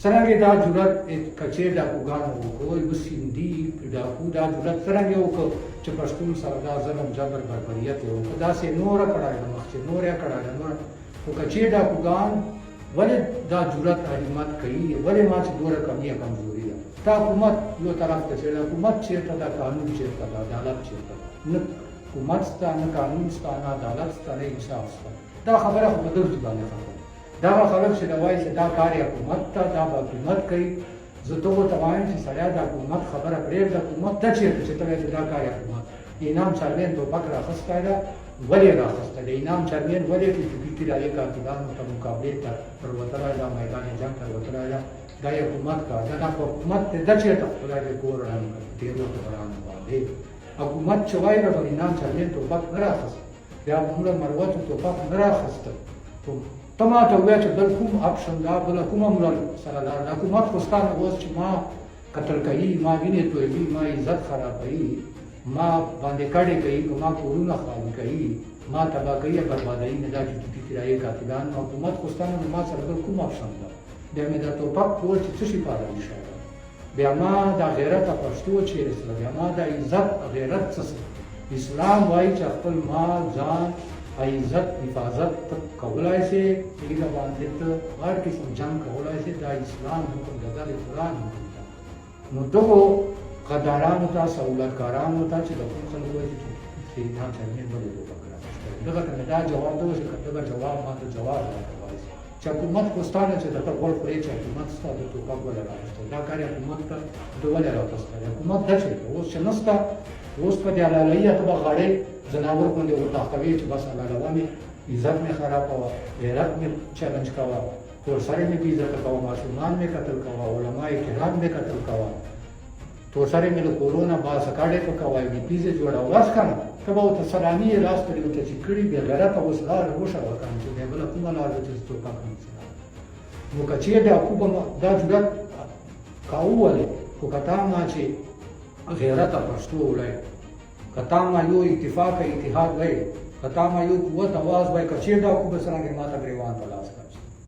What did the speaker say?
څرنګه دا جرأت کچې ډاکوګانو وکړو یو سیندي ډاکو دا جرأت څرنګه وکړو چې پښتون سره دا ظلم جبر بربریت یې وکړو داسې نوره کړای ده مخکې نور یې کړای ده نور خو کچې ډاکوګان ولې دا جرأت حریمت کوي ولې ما چې دوره کمی کمزوري ده دا حکومت یو طرف ته چې حکومت چېرته ده قانون چېرته ده عدالت چېرته ده نه حکومت شته نه قانون شته نه عدالت شته نه انصاف شته دا خبره خو په دغه باندې خبره دا خلک چې دا وایي چې دا کار حکومت ته دا به حکومت کوي زه ته ورته وایم چې سړی د حکومت خبره پرېږده حکومت ته چېرته چې ته وایې چې دا کار حکومت انعام چرمین ټوپک راخیستی ده ولې راخیستی ده انعام چرمین ولې ټوپکي کرایې کارګرانو ته مقابلې ته پر وتلی ده میدان جنګ ته وتلی ده دا حکومت کار ده دا حکومت دی ده چېرته خدای دې کور ډېرو ته ورانو باندې حکومت چې وایي به انعام چرمین ټوپک نه راخیست بیا موږ مروتو ټوپک نه راخیسته ته ما ته ووایه چې بل کوم اپشن ده بله کومه مړه سره لار ده حکومت خو ستا نه اوس چې ما قتل کوي ما وینې تویوي ما عزت خرابوي ما باندې کډې کوي که ما کورونه خالي کوي ما تباه کوي بربادوي مې دا ټوپکي کرایې قاتلان حکومت خو ستا نه ما سره بل کوم اپشن ده بیا مې دا ټوپک کور چې څه شي پالوي شوی بیا ما دا غیرت پښتو چیرې سره بیا ما دا عزت غیرت څه سره اسلام وایي چې خپل مال ځان عزت حفاظت کولای شي هغه باندې ته هر قسم جنګ کولای شي دا اسلام حکم ده د قرآن حکم ده نو دغو غدارانو ته سهولتکارانو ته چې د کوم خلکو وایي چې انعام چرمین ولې ټوپک راخیستی دغه ته مې دا جواب ده چې که دغه جواب ما ته جواب راکولی شي چې حکومت خو ستا نه چې درته غوړ خورې چې حکومت ستا د ټوپک ولې راخیستی دا کار حکومت ته ده ولې راخیستی حکومت ده چېرته اوس چې نسته اوس په دې حلالۍ ته به غاړې زناور باندې ورتاختوي چې بس حلاله مې عزت مې خراب کوه غیرت مې چیلنج کوه تورسرې مې بې عزته کوه ماشومان مې قتل کوه علما کرام مې قتل کوه تورسرې مې له کورو نه باسکاډې په کوه بي پیزې جوړوه بس که نه ته به ورته سلامي یې لاس پرې ورته چې کړي بې غیرته اوس لاره وښوه که نه چې بیا بله کومه لار ده چې ټوپک نو که چېرې دا جرأت کاوه ولې خو که تا ما چې غیرته پښتو وړی که تا ما یو اتفاق اتحاد وی که تا ما یو قوت آواز وی که چېرته حکومت څرنګه ما ته ګریوان په لاس کړ